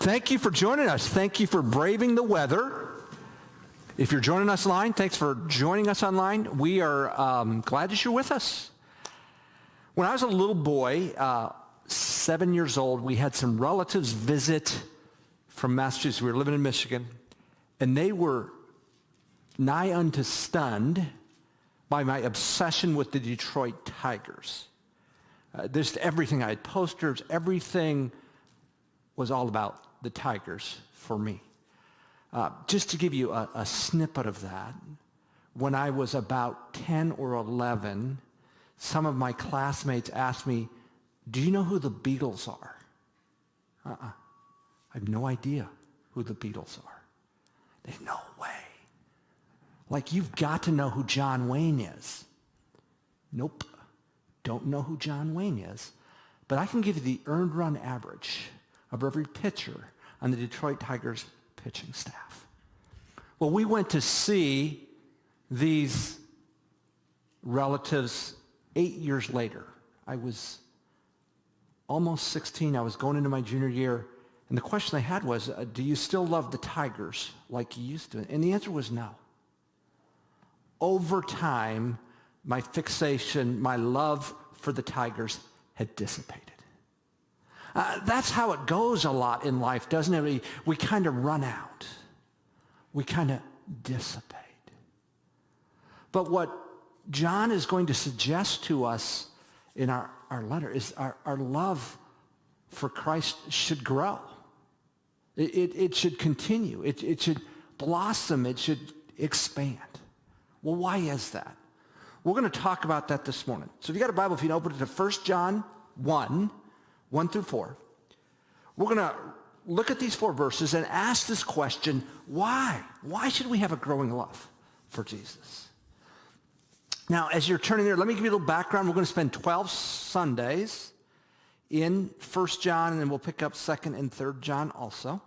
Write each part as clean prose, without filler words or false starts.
Thank you for joining us. Thank you for braving the weather. If you're joining us online, thanks for joining us online. We are glad that you're with us. When I was a little boy, 7 years old, we had some relatives visit from Massachusetts. We were living in Michigan, and they were nigh unto stunned by my obsession with the Detroit Tigers. Just everything, I had posters, everything was all about the Tigers for me. Just to give you a snippet of that, when I was about 10 or 11, some of my classmates asked me, "Do you know who the Beatles are?" I have no idea who the Beatles are. They, no way. Like, you've got to know who John Wayne is. Nope, don't know who John Wayne is. But I can give you the earned run average of every pitcher on the Detroit Tigers pitching staff. Well, we went to see these relatives 8 years later. I was almost 16. I was going into my junior year. And the question they had was, do you still love the Tigers like you used to? And the answer was no. Over time, my fixation, my love for the Tigers had dissipated. That's how it goes a lot in life, doesn't it? We kind of run out. We kind of dissipate. But what John is going to suggest to us in our letter is our love for Christ should grow. It should continue. It should blossom. It should expand. Well, why is that? We're going to talk about that this morning. So if you got a Bible, if you can open it to 1 John 1 through 4. We're going to look at these 4 verses and ask this question, why? Why should we have a growing love for Jesus? Now, as you're turning there, let me give you a little background. We're going to spend 12 Sundays in 1 John, and then we'll pick up 2nd and 3rd John also.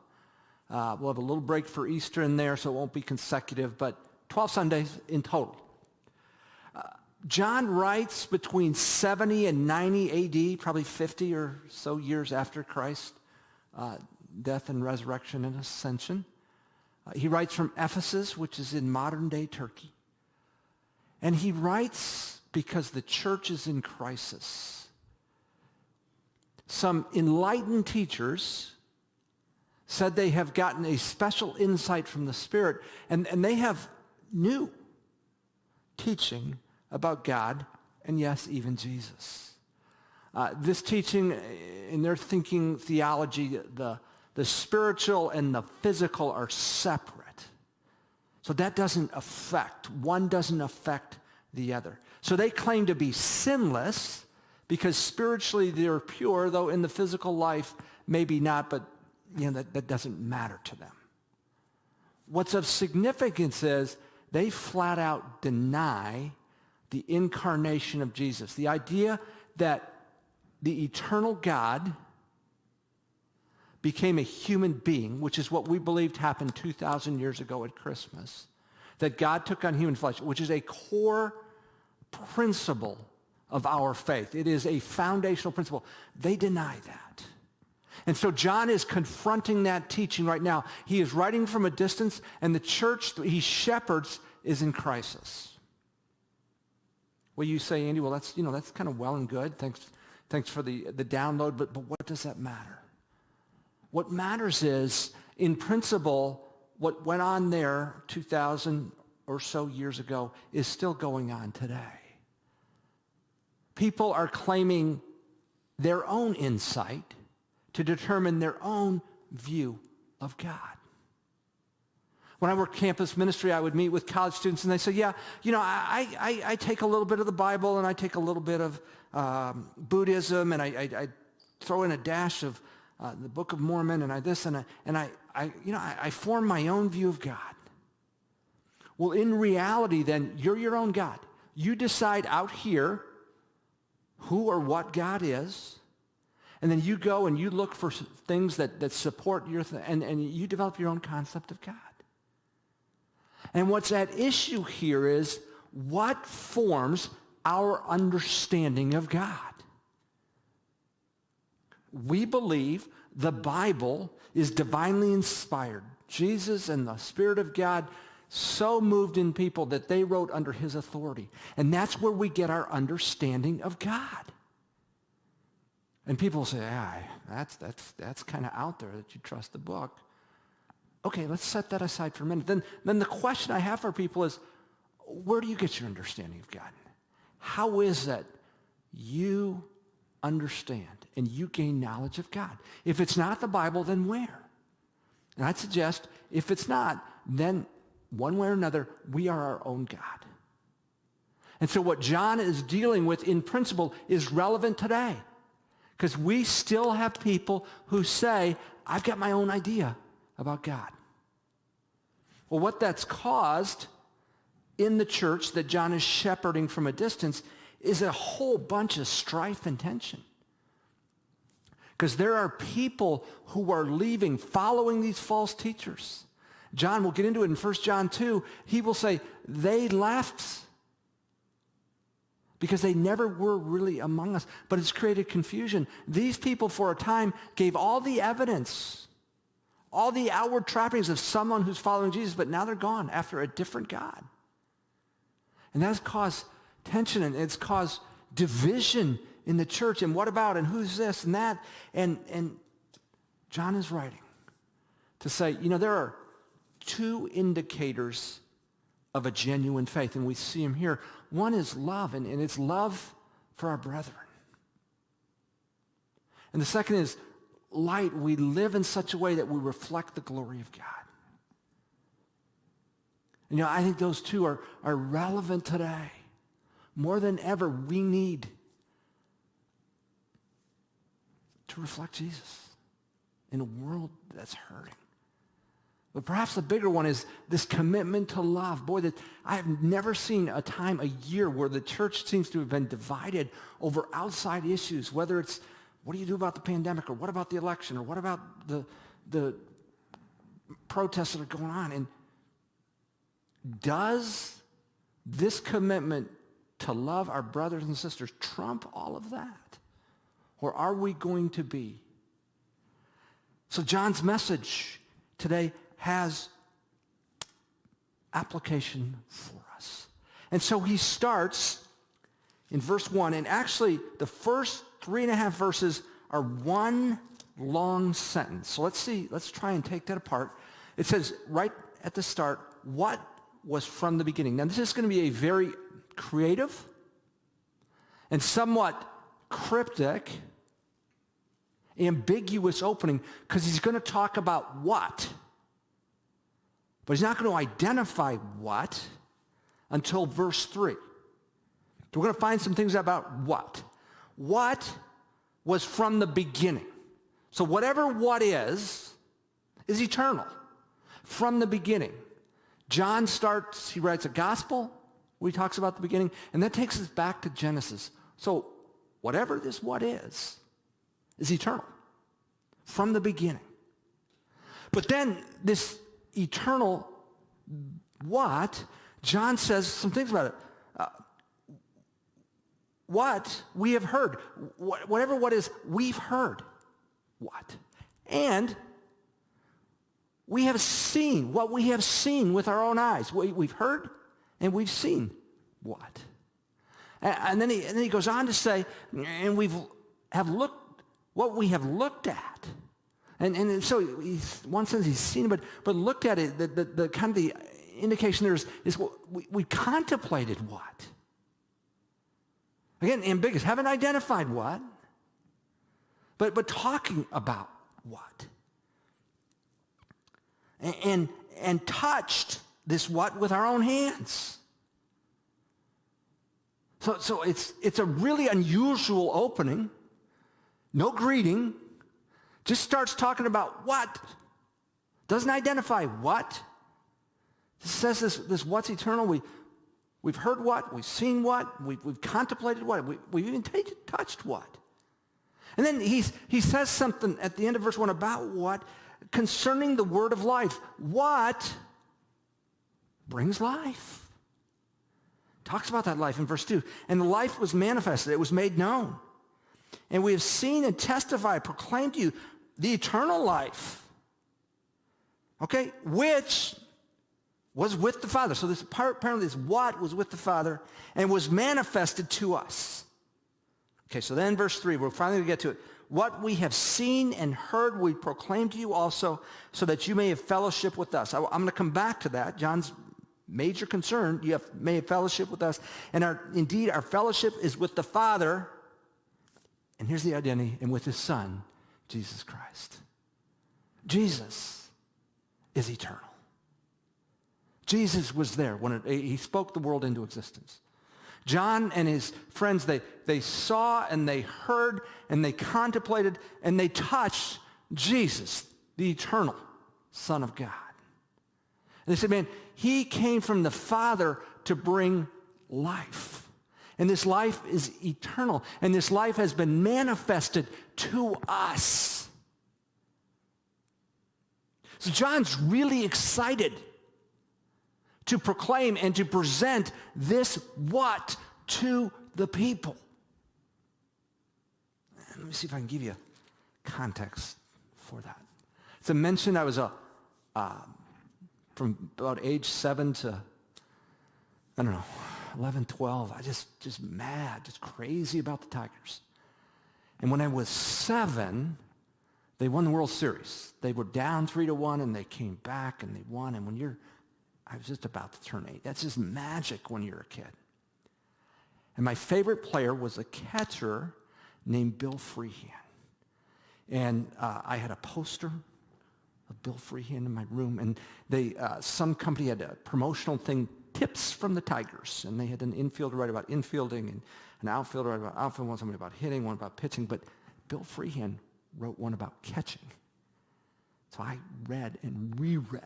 We'll have a little break for Easter in there, so it won't be consecutive, but 12 Sundays in total. John writes between 70 and 90 A.D., probably 50 or so years after Christ's death and resurrection and ascension. He writes from Ephesus, which is in modern-day Turkey. And he writes because the church is in crisis. Some enlightened teachers said they have gotten a special insight from the Spirit, and they have new teaching about God, and yes, even Jesus. This teaching, in their thinking theology, the spiritual and the physical are separate. So that one doesn't affect the other. So they claim to be sinless because spiritually they're pure, though in the physical life, maybe not, but that doesn't matter to them. What's of significance is they flat out deny the incarnation of Jesus. The idea that the eternal God became a human being, which is what we believed happened 2,000 years ago at Christmas, that God took on human flesh, which is a core principle of our faith. It is a foundational principle. They deny that. And so John is confronting that teaching right now. He is writing from a distance, and the church he shepherds is in crisis. Well, you say, Andy, well, that's kind of well and good. Thanks for the download, but what does that matter? What matters is, in principle, what went on there 2,000 or so years ago is still going on today. People are claiming their own insight to determine their own view of God. When I worked campus ministry, I would meet with college students, and they say, I take a little bit of the Bible, and I take a little bit of Buddhism, and I throw in a dash of the Book of Mormon, and I form my own view of God. Well, in reality, then, you're your own God. You decide out here who or what God is, and then you go and you look for things that support your and you develop your own concept of God. And what's at issue here is what forms our understanding of God. We believe the Bible is divinely inspired. Jesus and the Spirit of God so moved in people that they wrote under his authority. And that's where we get our understanding of God. And people say, that's kind of out there that you trust the book. Okay, let's set that aside for a minute. Then the question I have for people is, where do you get your understanding of God? How is that you understand and you gain knowledge of God? If it's not the Bible, then where? And I'd suggest, if it's not, then one way or another, we are our own God. And so what John is dealing with in principle is relevant today. Because we still have people who say, I've got my own idea about God. Well, what that's caused in the church that John is shepherding from a distance is a whole bunch of strife and tension. Because there are people who are leaving, following these false teachers. John, we'll get into it in 1 John 2. He will say, they left because they never were really among us. But it's created confusion. These people for a time gave all the evidence, all the outward trappings of someone who's following Jesus, but now they're gone after a different God. And that's caused tension, and it's caused division in the church. And what about, and who's this and that? And John is writing to say, there are two indicators of a genuine faith, and we see them here. One is love, and it's love for our brethren. And the second is light. We live in such a way that we reflect the glory of God. And, I think those two are relevant today. More than ever, we need to reflect Jesus in a world that's hurting. But perhaps the bigger one is this commitment to love. Boy, that I have never seen a time, a year, where the church seems to have been divided over outside issues, whether it's what do you do about the pandemic, or what about the election, or what about the protests that are going on. And does this commitment to love our brothers and sisters trump all of that? Or are we going to be? So John's message today has application for us. And so he starts in verse 1, and actually the first 3.5 verses are one long sentence. So let's try and take that apart. It says right at the start, what was from the beginning. Now this is going to be a very creative and somewhat cryptic, ambiguous opening, because he's going to talk about what. But he's not going to identify what until verse 3. So we're going to find some things about what. What was from the beginning. So whatever what is eternal. From the beginning. John he writes a gospel where he talks about the beginning, and that takes us back to Genesis. So whatever this what is eternal. From the beginning. But then this eternal what, John says some things about it. What we have heard, whatever what is, we've heard what. And we have seen what we have seen with our own eyes. We've heard and we've seen what. And then he goes on to say, and we have looked what we have looked at. And so in one sense he's seen it, but looked at it, the kind of the indication there is we contemplated what. Again, ambiguous. Haven't identified what, but talking about what. And touched this what with our own hands. So it's a really unusual opening. No greeting. Just starts talking about what. Doesn't identify what. Just says this what's eternal. We've heard what. We've seen what. We've contemplated what. We've even touched what. And then he says something at the end of verse 1 about what concerning the word of life. What brings life? Talks about that life in verse 2. And the life was manifested. It was made known. And we have seen and testified, proclaimed to you the eternal life, okay, which was with the Father. So this apparently this what was with the Father and was manifested to us. Okay, so then verse 3, we're finally going to get to it. What we have seen and heard we proclaim to you also, so that you may have fellowship with us. I'm going to come back to that. John's major concern, may have fellowship with us. And indeed, our fellowship is with the Father, and here's the identity, and with his Son, Jesus Christ. Jesus is eternal. Jesus was there when he spoke the world into existence. John and his friends, they saw and they heard and they contemplated and they touched Jesus, the eternal Son of God. And they said, man, he came from the Father to bring life. And this life is eternal. And this life has been manifested to us. So John's really excited to proclaim and to present this what to the people. And let me see if I can give you context for that. As I mentioned, I was from about age 7 to, 11, 12. I just mad, just crazy about the Tigers. And when I was 7, they won the World Series. They were down 3-1, and they came back, and they won. And I was just about to turn 8. That's just magic when you're a kid. And my favorite player was a catcher named Bill Freehand. And I had a poster of Bill Freehand in my room. And some company had a promotional thing, tips from the Tigers. And they had an infielder write about infielding and an outfielder write about outfielding, one somebody about hitting, one about pitching. But Bill Freehand wrote one about catching. So I read and reread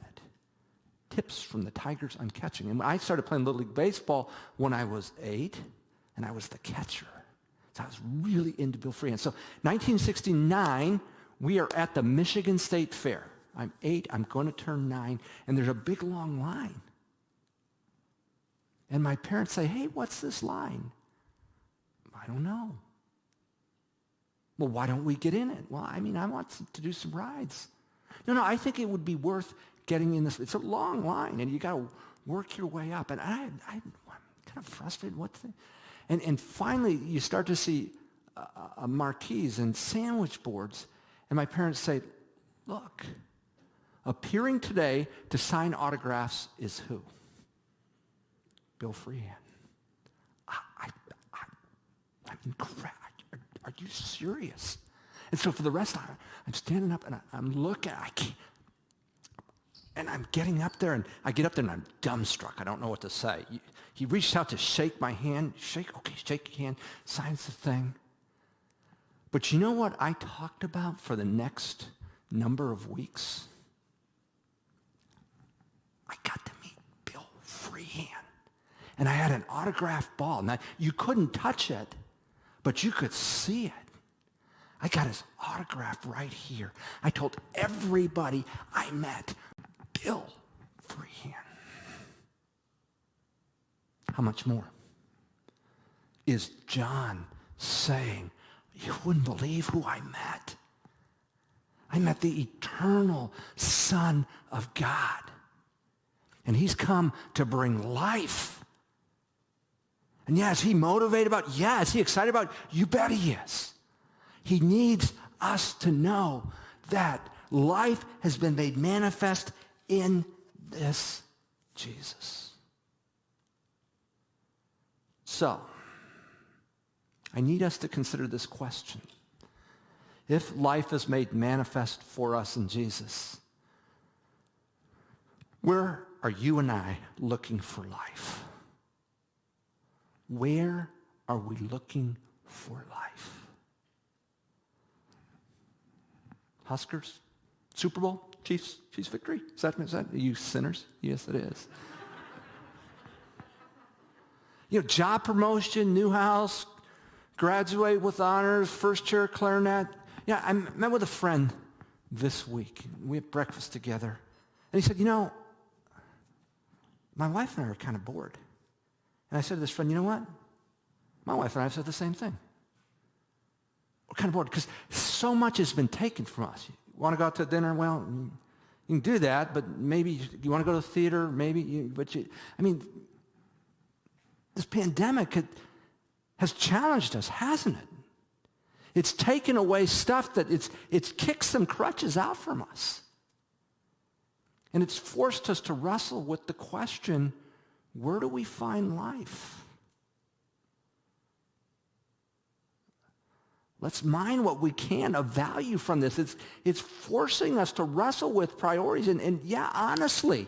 tips from the Tigers on catching. And I started playing Little League Baseball when I was 8, and I was the catcher. So I was really into Bill Freehand. So 1969, we are at the Michigan State Fair. I'm 8, I'm going to turn 9, and there's a big, long line. And my parents say, hey, what's this line? I don't know. Well, why don't we get in it? Well, I want to do some rides. No, I think it would be worth getting in this. It's a long line, and you got to work your way up. And I'm kind of frustrated. And finally, you start to see marquees and sandwich boards. And my parents say, look, appearing today to sign autographs is who? Bill Freehand. I'm incredible. Are you serious? And so for the rest of it, I'm standing up and I'm looking. And I'm getting up there, and I get up there and I'm dumbstruck. I don't know what to say. He reached out to shake my hand. Shake your hand. Signs the thing. But you know what I talked about for the next number of weeks? I got to meet Bill Freehand. And I had an autographed ball. Now, you couldn't touch it, but you could see it. I got his autograph right here. I told everybody I met, Bill Freehand. How much more is John saying, you wouldn't believe who I met? I met the eternal Son of God. And he's come to bring life. And yeah, is he motivated about? Yeah. Is he excited about? You bet he is. He needs us to know that life has been made manifest in this Jesus. So, I need us to consider this question. If life is made manifest for us in Jesus, where are you and I looking for life? Where are we looking for life? Huskers? Super Bowl? Chiefs victory? Is that you sinners? Yes, it is. Job promotion, new house, graduate with honors, first chair clarinet. Yeah, I met with a friend this week. We had breakfast together. And he said, my wife and I are kind of bored. And I said to this friend, you know what? My wife and I have said the same thing. We're kind of bored because so much has been taken from us. want to go out to dinner? Well, you can do that, but maybe you want to go to the theater? This pandemic has challenged us, hasn't it? It's taken away stuff that it's kicked some crutches out from us. And it's forced us to wrestle with the question, where do we find life? Let's mine what we can of value from this. It's forcing us to wrestle with priorities. And yeah, honestly,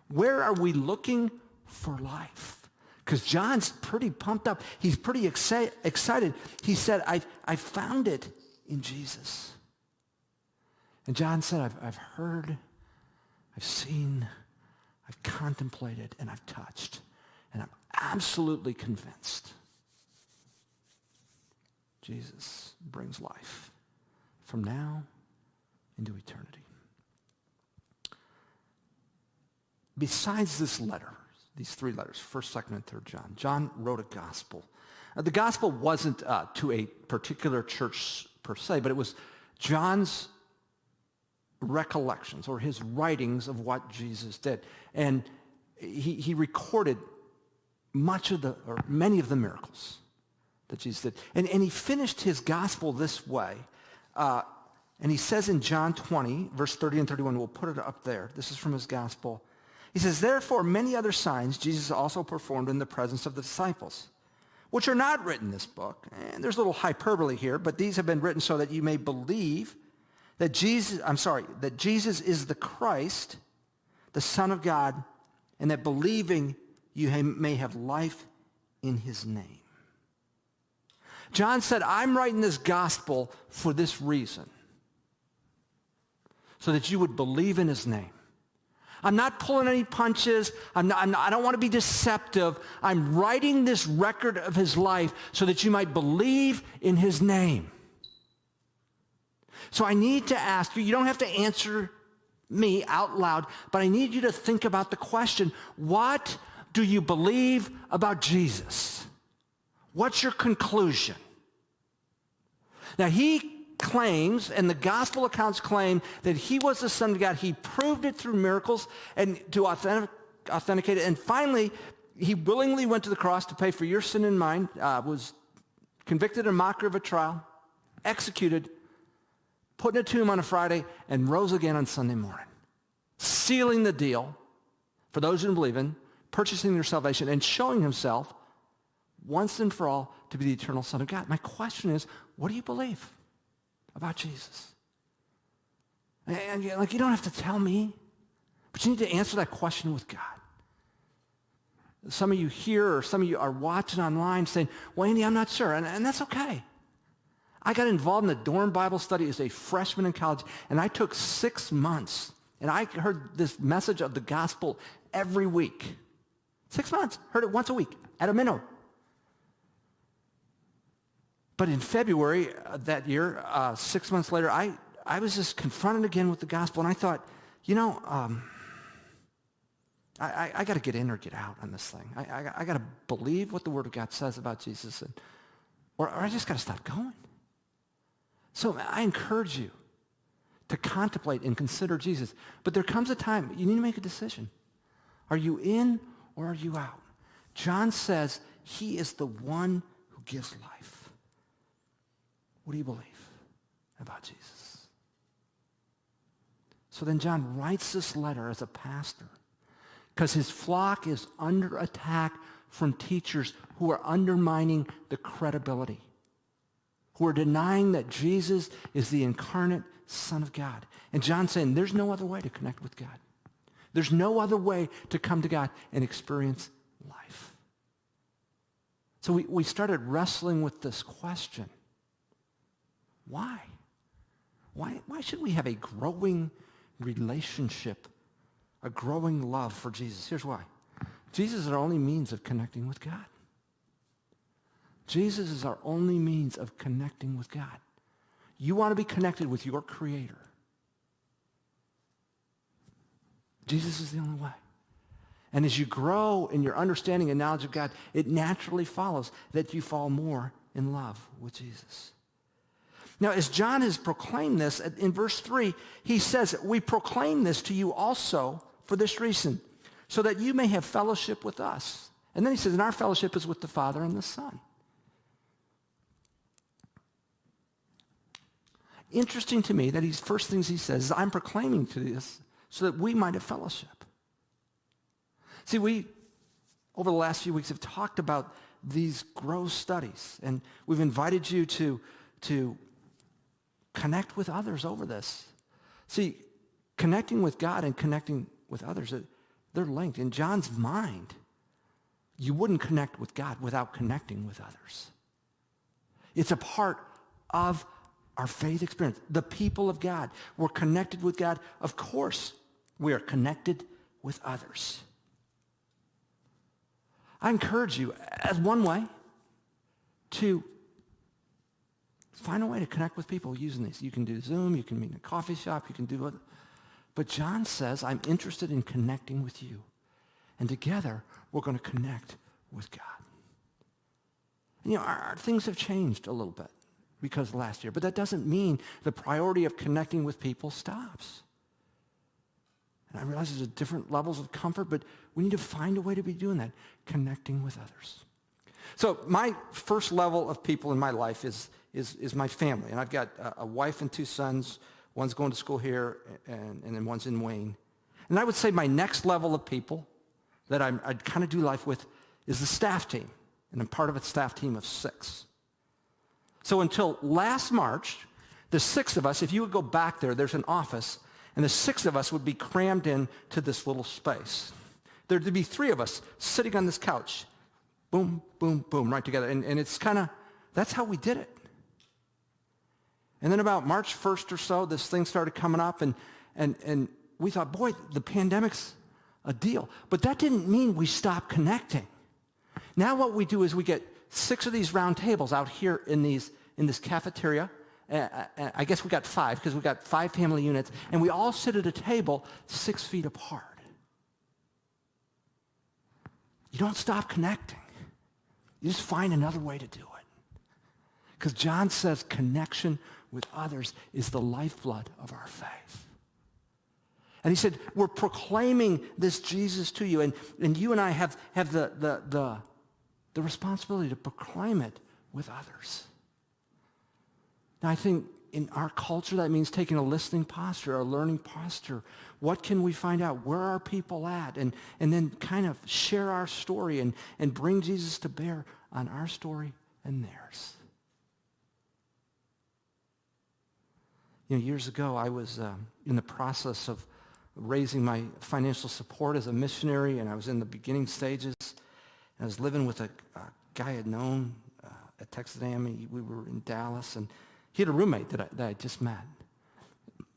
where are we looking for life? Because John's pretty pumped up. He's pretty excited. He said, I found it in Jesus. And John said, I've heard, I've seen, I've contemplated, and I've touched. And I'm absolutely convinced Jesus brings life from now into eternity. Besides this letter, these three letters, 1st, 2nd, and 3rd John, John wrote a gospel. The gospel wasn't to a particular church per se, but it was John's recollections or his writings of what Jesus did. And he recorded many of the miracles that Jesus did. And he finished his gospel this way. And he says in John 20, verse 30 and 31, we'll put it up there. This is from his gospel. He says, therefore, many other signs Jesus also performed in the presence of the disciples, which are not written in this book. And there's a little hyperbole here, but these have been written so that you may believe that Jesus is the Christ, the Son of God, and that believing you may have life in his name. John said, I'm writing this gospel for this reason, so that you would believe in his name. I'm not pulling any punches. I don't want to be deceptive. I'm writing this record of his life so that you might believe in his name. So I need to ask you, you don't have to answer me out loud, but I need you to think about the question, what do you believe about Jesus? What's your conclusion? Now, he claims, and the gospel accounts claim, that he was the Son of God. He proved it through miracles and to authenticate it. And finally, he willingly went to the cross to pay for your sin and mine, was convicted and mocked of a trial, executed, put in a tomb on a Friday, and rose again on Sunday morning, sealing the deal for those who believe in, purchasing their salvation, and showing himself once and for all to be the eternal Son of God. My question is, what do you believe about Jesus? And you don't have to tell me, but you need to answer that question with God. Some of you here or some of you are watching online saying, well, Andy, I'm not sure, and that's okay. I got involved in the dorm Bible study as a freshman in college, and I took 6 months, and I heard this message of the gospel every week. 6 months, heard it once a week, at a minimum. But in February that year, 6 months later, I was just confronted again with the gospel, and I thought, I got to get in or get out on this thing. I got to believe what the Word of God says about Jesus, or I just got to stop going. So I encourage you to contemplate and consider Jesus. But there comes a time you need to make a decision. Are you in or are you out? John says he is the one who gives life. What do you believe about Jesus? So then John writes this letter as a pastor because his flock is under attack from teachers who are undermining the credibility, who are denying that Jesus is the incarnate Son of God. And John's saying there's no other way to connect with God. There's no other way to come to God and experience life. So we started wrestling with this question. Why? Why should we have a growing relationship, a growing love for Jesus? Here's why. Jesus is our only means of connecting with God. Jesus is our only means of connecting with God. You want to be connected with your Creator. Jesus is the only way. And as you grow in your understanding and knowledge of God, it naturally follows that you fall more in love with Jesus. Now, as John has proclaimed this, in verse 3, he says, we proclaim this to you also for this reason, so that you may have fellowship with us. And then he says, and our fellowship is with the Father and the Son. Interesting to me that first things he says is, I'm proclaiming to this so that we might have fellowship. See, we, over the last few weeks, have talked about these growth studies, and we've invited you to connect with others over this. See, connecting with God and connecting with others, they're linked. In John's mind, you wouldn't connect with God without connecting with others. It's a part of our faith experience. The people of God, we're connected with God. Of course, we are connected with others. I encourage you, as one way, to find a way to connect with people using these. You can do Zoom, you can meet in a coffee shop, you can do it. But John says, I'm interested in connecting with you. And together, we're going to connect with God. And, our things have changed a little bit because of last year, but that doesn't mean the priority of connecting with people stops. And I realize there's different levels of comfort, but we need to find a way to be doing that, connecting with others. So my first level of people in my life is my family. And I've got a wife and two sons. One's going to school here, and then one's in Wayne. And I would say my next level of people that I'd kind of do life with is the staff team. And I'm part of a staff team of 6. So until last March, the 6 of us, if you would go back there, there's an office, and the 6 of us would be crammed into this little space. There'd be 3 of us sitting on this couch. Boom, boom, boom, right together. And it's kind of, that's how we did it. And then about March 1st or so, this thing started coming up, and we thought, boy, the pandemic's a deal. But that didn't mean we stopped connecting. Now what we do is we get 6 of these round tables out here in this cafeteria. I guess we got 5 because we got 5 family units, and we all sit at a table 6 feet apart. You don't stop connecting. You just find another way to do it. Because John says connection with others is the lifeblood of our faith. And he said, we're proclaiming this Jesus to you, and you and I have the responsibility to proclaim it with others. Now, I think in our culture, that means taking a listening posture, a learning posture. What can we find out? Where are people at? And then kind of share our story and bring Jesus to bear on our story and theirs. Years ago, I was in the process of raising my financial support as a missionary, and I was in the beginning stages. And I was living with a guy I'd known at Texas A&M. We were in Dallas, and he had a roommate that I just met.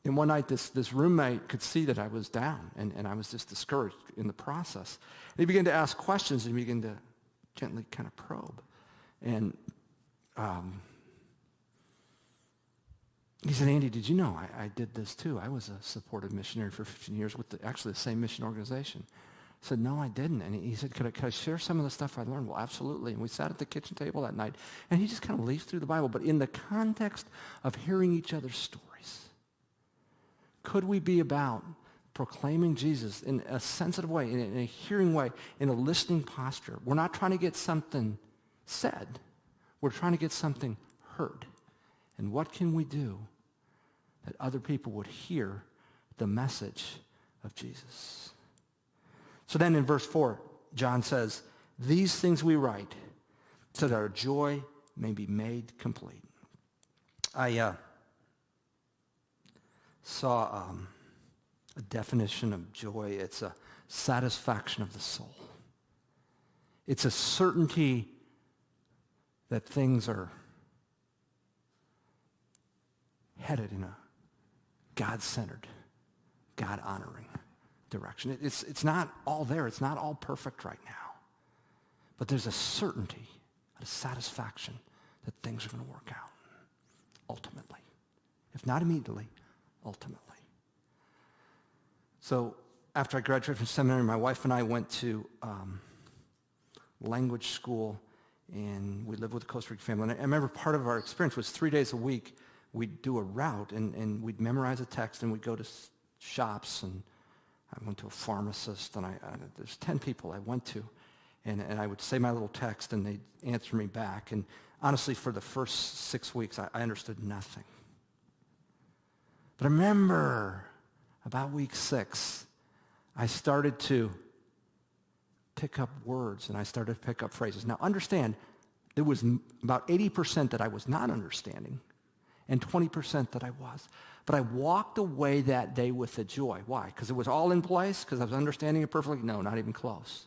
And one night, this roommate could see that I was down, and I was just discouraged in the process. And he began to ask questions, and he began to gently kind of probe. And he said, Andy, did you know I did this too? I was a supportive missionary for 15 years with actually the same mission organization. I said, no, I didn't. And he said, could I share some of the stuff I learned? Well, absolutely. And we sat at the kitchen table that night, and he just kind of leafed through the Bible, but in the context of hearing each other's stories. Could we be about proclaiming Jesus in a sensitive way, in a hearing way, in a listening posture? We're not trying to get something said. We're trying to get something heard. And what can we do that other people would hear the message of Jesus? So then in verse 4, John says, these things we write so that our joy may be made complete. I saw a definition of joy. It's a satisfaction of the soul. It's a certainty that things are headed in a God-centered, God-honoring direction. It's not all there. It's not all perfect right now. But there's a certainty, a satisfaction that things are going to work out ultimately. If not immediately, ultimately. So after I graduated from seminary, my wife and I went to language school, and we lived with a Costa Rican family. And I remember part of our experience was 3 days a week we'd do a route, and we'd memorize a text, and we'd go to shops, and I went to a pharmacist, and there's 10 people I went to, and I would say my little text, and they'd answer me back. And honestly, for the first 6 weeks, I understood nothing. But I remember about week 6, I started to pick up words, and I started to pick up phrases. Now, understand, there was about 80% that I was not understanding and 20% that I was. But I walked away that day with a joy. Why? Because it was all in place? Because I was understanding it perfectly? No, not even close.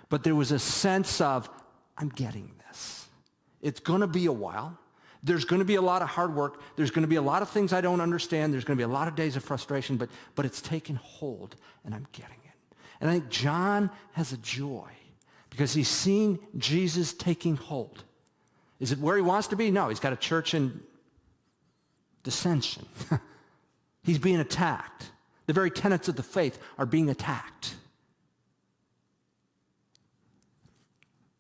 But there was a sense of, I'm getting this. It's going to be a while. There's going to be a lot of hard work. There's going to be a lot of things I don't understand. There's going to be a lot of days of frustration, but it's taken hold, and I'm getting it. And I think John has a joy because he's seen Jesus taking hold. Is it where he wants to be? No, he's got a church in dissension. He's being attacked. The very tenets of the faith are being attacked.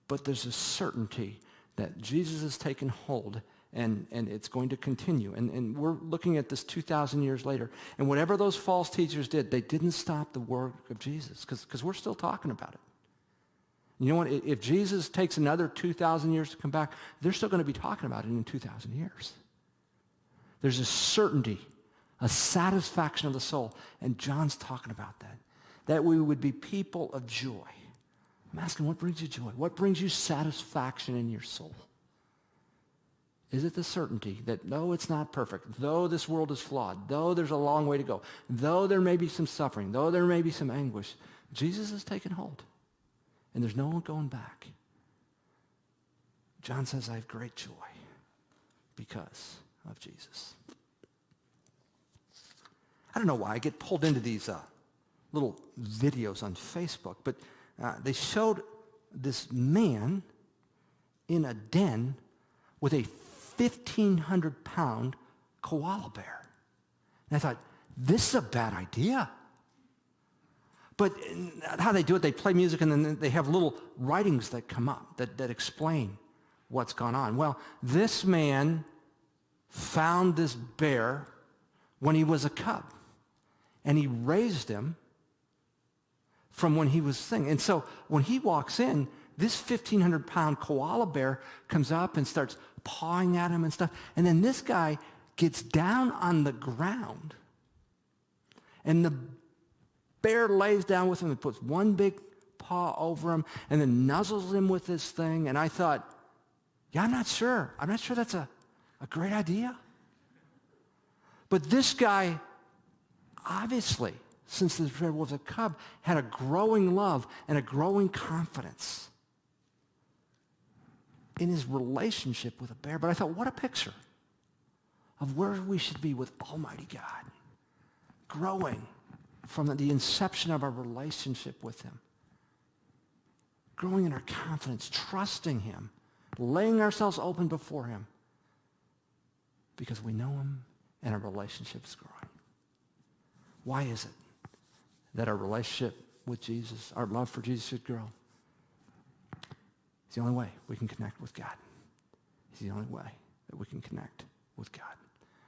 But there's a certainty that Jesus has taken hold, and it's going to continue. And we're looking at this 2,000 years later. And whatever those false teachers did, they didn't stop the work of Jesus, because we're still talking about it. You know what? If Jesus takes another 2,000 years to come back, they're still going to be talking about it in 2,000 years. There's a certainty, a satisfaction of the soul. And John's talking about that we would be people of joy. I'm asking, what brings you joy? What brings you satisfaction in your soul? Is it the certainty that though it's not perfect, though this world is flawed, though there's a long way to go, though there may be some suffering, though there may be some anguish, Jesus has taken hold, and there's no one going back? John says, I have great joy because of Jesus. I don't know why I get pulled into these little videos on Facebook, but they showed this man in a den with a 1,500-pound koala bear. And I thought, this is a bad idea. But how they do it, they play music, and then they have little writings that come up that explain what's gone on. Well, this man found this bear when he was a cub, and he raised him from when he was thing. And so when he walks in, this 1,500-pound koala bear comes up and starts pawing at him and stuff. And then this guy gets down on the ground, and the bear lays down with him and puts one big paw over him and then nuzzles him with this thing. And I thought, yeah, I'm not sure that's a great idea. But this guy, obviously, since this bear was a cub, had a growing love and a growing confidence in his relationship with a bear. But I thought, what a picture of where we should be with Almighty God, growing from the inception of our relationship with him, growing in our confidence, trusting him, laying ourselves open before him because we know him and our relationship is growing. Why is it that our relationship with Jesus, our love for Jesus should grow? It's the only way we can connect with God. It's the only way that we can connect with God.